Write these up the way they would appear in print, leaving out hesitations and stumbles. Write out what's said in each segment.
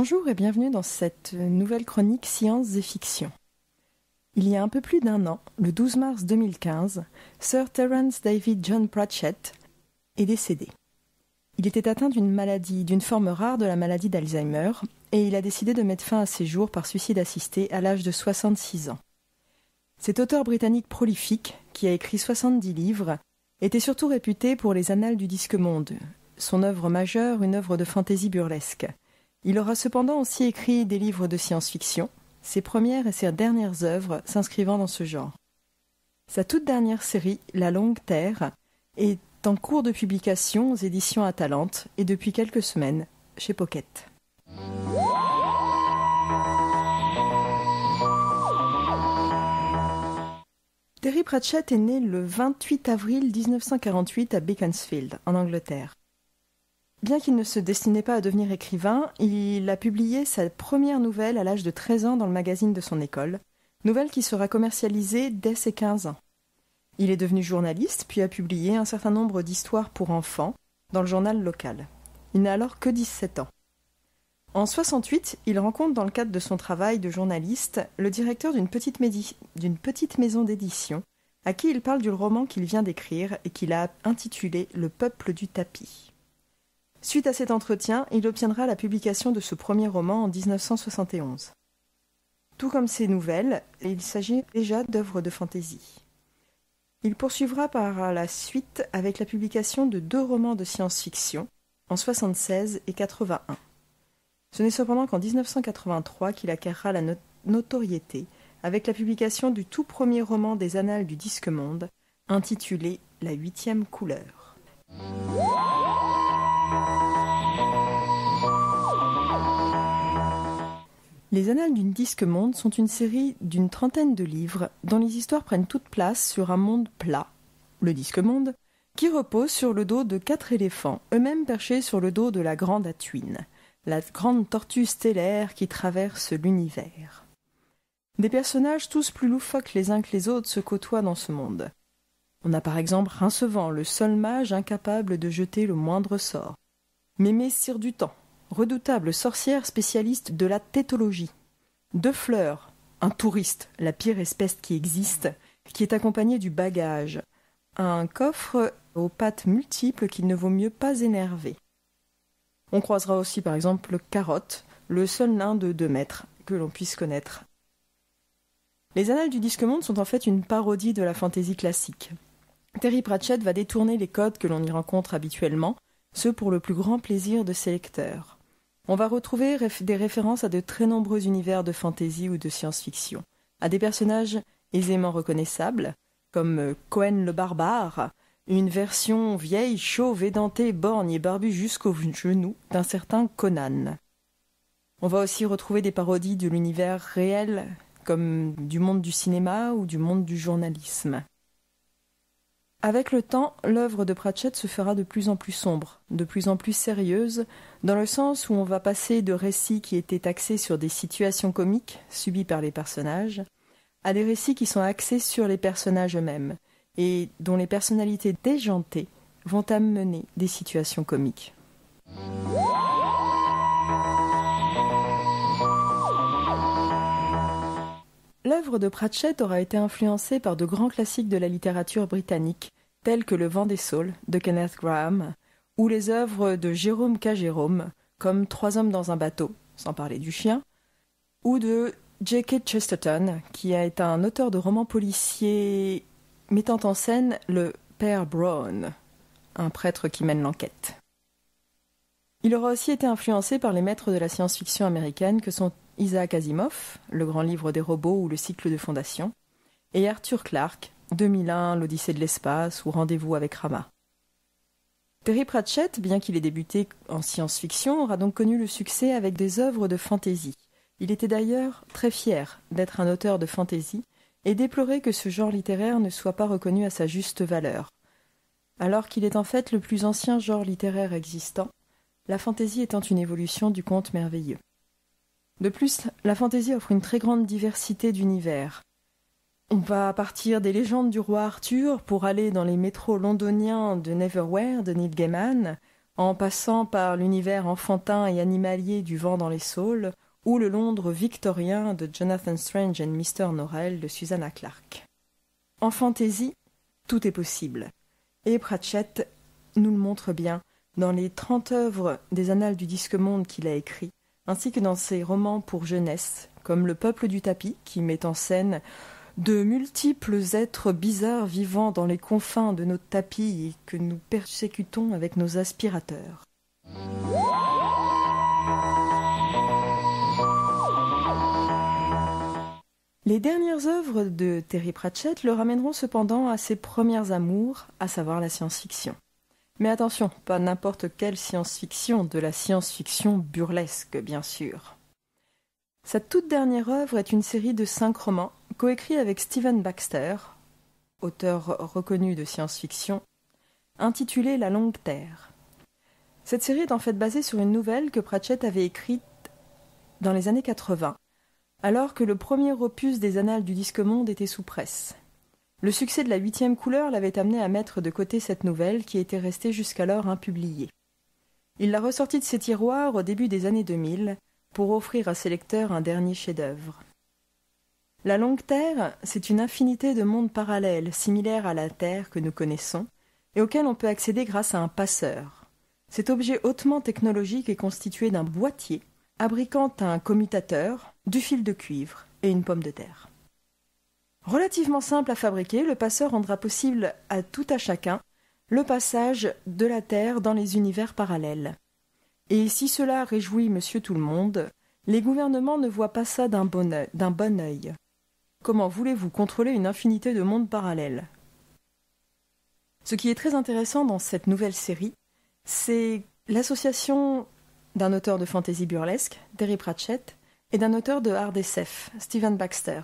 Bonjour et bienvenue dans cette nouvelle chronique Sciences et Fiction. Il y a un peu plus d'un an, le 12 mars 2015, Sir Terence David John Pratchett est décédé. Il était atteint d'une forme rare de la maladie d'Alzheimer et il a décidé de mettre fin à ses jours par suicide assisté à l'âge de 66 ans. Cet auteur britannique prolifique, qui a écrit 70 livres, était surtout réputé pour les Annales du Disque-Monde, son œuvre majeure, une œuvre de fantaisie burlesque. Il aura cependant aussi écrit des livres de science-fiction, ses premières et ses dernières œuvres s'inscrivant dans ce genre. Sa toute dernière série, La Longue Terre, est en cours de publication aux éditions Atalante et depuis quelques semaines chez Pocket. Terry Pratchett est né le 28 avril 1948 à Beaconsfield, en Angleterre. Bien qu'il ne se destinait pas à devenir écrivain, il a publié sa première nouvelle à l'âge de 13 ans dans le magazine de son école, nouvelle qui sera commercialisée dès ses 15 ans. Il est devenu journaliste, puis a publié un certain nombre d'histoires pour enfants dans le journal local. Il n'a alors que 17 ans. En 68, il rencontre dans le cadre de son travail de journaliste le directeur d'une petite maison d'édition, à qui il parle du roman qu'il vient d'écrire et qu'il a intitulé « Le peuple du tapis ». Suite à cet entretien, il obtiendra la publication de ce premier roman en 1971. Tout comme ses nouvelles, il s'agit déjà d'œuvres de fantaisie. Il poursuivra par la suite avec la publication de 2 romans de science-fiction, en 1976 et 1981. Ce n'est cependant qu'en 1983 qu'il acquérera la notoriété avec la publication du tout premier roman des Annales du Disque-Monde, intitulé « La 8e couleur ». Les Annales du Disque-Monde sont une série d'une trentaine de livres dont les histoires prennent toute place sur un monde plat, le Disque-Monde, qui repose sur le dos de 4 éléphants, eux-mêmes perchés sur le dos de la Grande Atuine, la grande tortue stellaire qui traverse l'univers. Des personnages tous plus loufoques les uns que les autres se côtoient dans ce monde. On a par exemple Rincevant, le seul mage incapable de jeter le moindre sort. Mémé Cire du Temps, redoutable sorcière spécialiste de la tétologie. De Fleur, un touriste, la pire espèce qui existe, qui est accompagné du bagage. Un coffre aux pattes multiples qu'il ne vaut mieux pas énerver. On croisera aussi par exemple Carotte, le seul nain de 2 mètres que l'on puisse connaître. Les Annales du Disque-Monde sont en fait une parodie de la fantaisie classique. Terry Pratchett va détourner les codes que l'on y rencontre habituellement, ce pour le plus grand plaisir de ses lecteurs. On va retrouver des références à de très nombreux univers de fantaisie ou de science-fiction, à des personnages aisément reconnaissables, comme Cohen le barbare, une version vieille, chauve, édentée, borgne et barbue jusqu'aux genoux d'un certain Conan. On va aussi retrouver des parodies de l'univers réel, comme du monde du cinéma ou du monde du journalisme. Avec le temps, l'œuvre de Pratchett se fera de plus en plus sombre, de plus en plus sérieuse, dans le sens où on va passer de récits qui étaient axés sur des situations comiques subies par les personnages, à des récits qui sont axés sur les personnages eux-mêmes, et dont les personnalités déjantées vont amener des situations comiques. L'œuvre de Pratchett aura été influencée par de grands classiques de la littérature britannique, tels que Le Vent des Saules de Kenneth Grahame, ou les œuvres de Jérôme K. Jérôme, comme 3 hommes dans un bateau, sans parler du chien, ou de J.K. Chesterton, qui est un auteur de romans policiers mettant en scène le Père Brown, un prêtre qui mène l'enquête. Il aura aussi été influencé par les maîtres de la science-fiction américaine que sont Isaac Asimov, Le Grand Livre des Robots ou Le Cycle de Fondation, et Arthur Clarke, 2001, L'Odyssée de l'espace ou Rendez-vous avec Rama. Terry Pratchett, bien qu'il ait débuté en science-fiction, aura donc connu le succès avec des œuvres de fantaisie. Il était d'ailleurs très fier d'être un auteur de fantaisie et déplorait que ce genre littéraire ne soit pas reconnu à sa juste valeur. Alors qu'il est en fait le plus ancien genre littéraire existant, la fantaisie étant une évolution du conte merveilleux. De plus, la fantaisie offre une très grande diversité d'univers. On va partir des légendes du roi Arthur pour aller dans les métros londoniens de Neverwhere de Neil Gaiman, en passant par l'univers enfantin et animalier du Vent dans les saules, ou le Londres victorien de Jonathan Strange and Mr. Norrell de Susanna Clarke. En fantaisie, tout est possible. Et Pratchett nous le montre bien dans les 30 œuvres des Annales du Disque-Monde qu'il a écrits, ainsi que dans ses romans pour jeunesse, comme Le Peuple du Tapis, qui met en scène de multiples êtres bizarres vivant dans les confins de notre tapis et que nous persécutons avec nos aspirateurs. Les dernières œuvres de Terry Pratchett le ramèneront cependant à ses premières amours, à savoir la science-fiction. Mais attention, pas n'importe quelle science-fiction, de la science-fiction burlesque, bien sûr. Sa toute dernière œuvre est une série de 5 romans, coécrits avec Stephen Baxter, auteur reconnu de science-fiction, intitulée La Longue Terre. Cette série est en fait basée sur une nouvelle que Pratchett avait écrite dans les années 80, alors que le premier opus des Annales du Disque-Monde était sous presse. Le succès de la 8e couleur l'avait amené à mettre de côté cette nouvelle qui était restée jusqu'alors impubliée. Il l'a ressortie de ses tiroirs au début des années 2000 pour offrir à ses lecteurs un dernier chef-d'œuvre. La Longue Terre, c'est une infinité de mondes parallèles similaires à la Terre que nous connaissons et auxquels on peut accéder grâce à un passeur. Cet objet hautement technologique est constitué d'un boîtier abriquant un commutateur, du fil de cuivre et une pomme de terre. Relativement simple à fabriquer, le passeur rendra possible à tout à chacun le passage de la Terre dans les univers parallèles. Et si cela réjouit Monsieur Tout-le-Monde, les gouvernements ne voient pas ça d'un bon œil. Comment voulez-vous contrôler une infinité de mondes parallèles ? Ce qui est très intéressant dans cette nouvelle série, c'est l'association d'un auteur de fantasy burlesque, Terry Pratchett, et d'un auteur de hard SF, Stephen Baxter.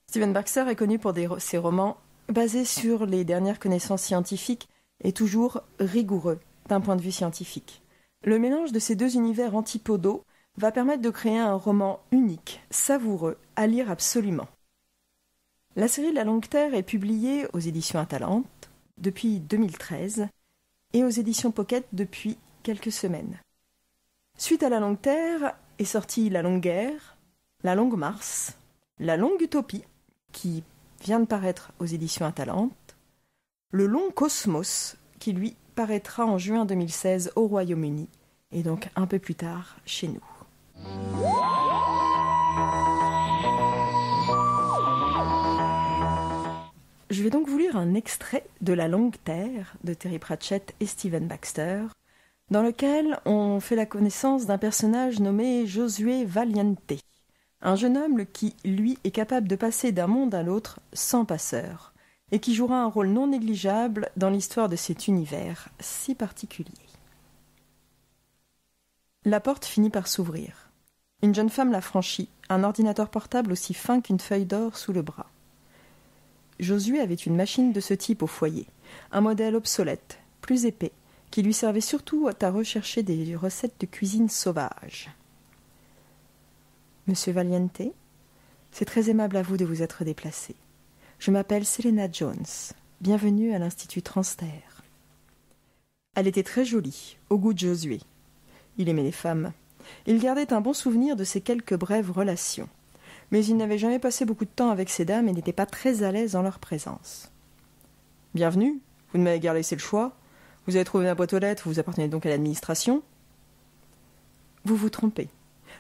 Stephen Baxter est connu pour ses romans basés sur les dernières connaissances scientifiques et toujours rigoureux d'un point de vue scientifique. Le mélange de ces deux univers antipodaux va permettre de créer un roman unique, savoureux, à lire absolument. La série de La Longue Terre est publiée aux éditions Atalante depuis 2013 et aux éditions Pocket depuis quelques semaines. Suite à La Longue Terre est sortie La Longue Guerre, La Longue Mars, La Longue Utopie, qui vient de paraître aux éditions Atalante, Le Long Cosmos, qui lui paraîtra en juin 2016 au Royaume-Uni, et donc un peu plus tard chez nous. Je vais donc vous lire un extrait de La Longue Terre de Terry Pratchett et Stephen Baxter, dans lequel on fait la connaissance d'un personnage nommé Josué Valiente, un jeune homme qui, lui, est capable de passer d'un monde à l'autre sans passeur, et qui jouera un rôle non négligeable dans l'histoire de cet univers si particulier. La porte finit par s'ouvrir. Une jeune femme la franchit, un ordinateur portable aussi fin qu'une feuille d'or sous le bras. Josué avait une machine de ce type au foyer, un modèle obsolète, plus épais, qui lui servait surtout à rechercher des recettes de cuisine sauvage. « Monsieur Valiente, c'est très aimable à vous de vous être déplacé. Je m'appelle Selena Jones. Bienvenue à l'Institut Transterre. » Elle était très jolie, au goût de Josué. Il aimait les femmes. Il gardait un bon souvenir de ces quelques brèves relations. Mais il n'avait jamais passé beaucoup de temps avec ces dames et n'était pas très à l'aise en leur présence. « Bienvenue, vous ne m'avez guère laissé le choix. Vous avez trouvé ma boîte aux lettres, vous appartenez donc à l'administration ? » ?»« Vous vous trompez.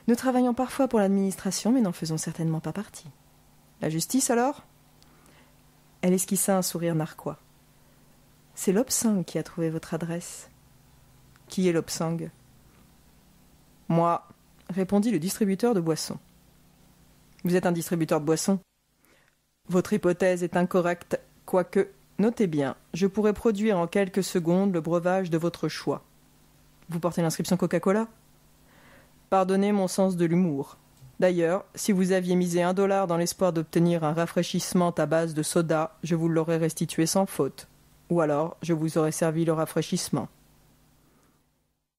Nous travaillons parfois pour l'administration, mais n'en faisons certainement pas partie. »« La justice, alors ?» Elle esquissa un sourire narquois. « C'est Lobsang qui a trouvé votre adresse. »« Qui est Lobsang ?»« Moi, » répondit le distributeur de boissons. « Vous êtes un distributeur de boissons ? Votre hypothèse est incorrecte, quoique... Notez bien, je pourrais produire en quelques secondes le breuvage de votre choix. Vous portez l'inscription Coca-Cola ? Pardonnez mon sens de l'humour. D'ailleurs, si vous aviez misé $1 dans l'espoir d'obtenir un rafraîchissement à base de soda, je vous l'aurais restitué sans faute. Ou alors, je vous aurais servi le rafraîchissement.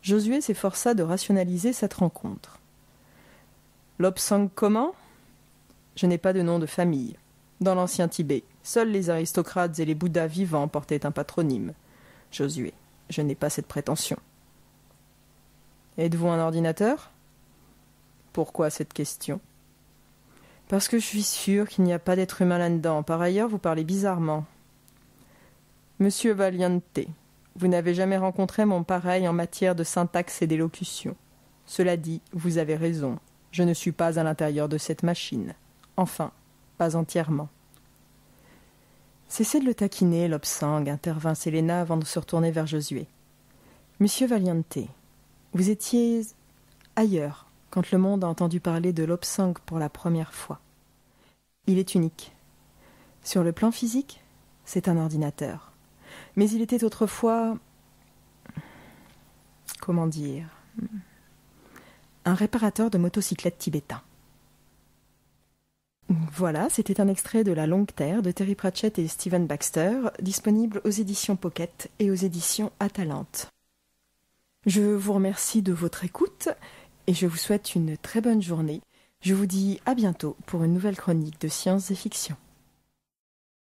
Josué s'efforça de rationaliser cette rencontre. Lobsang comment ? Je n'ai pas de nom de famille. Dans l'ancien Tibet, seuls les aristocrates et les bouddhas vivants portaient un patronyme. Josué, je n'ai pas cette prétention. Êtes-vous un ordinateur ? Pourquoi cette question ? Parce que je suis sûre qu'il n'y a pas d'être humain là-dedans. Par ailleurs, vous parlez bizarrement. Monsieur Valiente, vous n'avez jamais rencontré mon pareil en matière de syntaxe et d'élocution. Cela dit, vous avez raison. Je ne suis pas à l'intérieur de cette machine. Enfin, pas entièrement. Cessez de le taquiner, Lobsang, intervint Séléna avant de se retourner vers Josué. Monsieur Valiente, vous étiez ailleurs quand le monde a entendu parler de Lobsang pour la première fois. Il est unique. Sur le plan physique, c'est un ordinateur. Mais il était autrefois... comment dire... un réparateur de motocyclettes tibétain. Voilà, c'était un extrait de La Longue Terre de Terry Pratchett et Stephen Baxter, disponible aux éditions Pocket et aux éditions Atalante. Je vous remercie de votre écoute et je vous souhaite une très bonne journée. Je vous dis à bientôt pour une nouvelle chronique de science et fiction.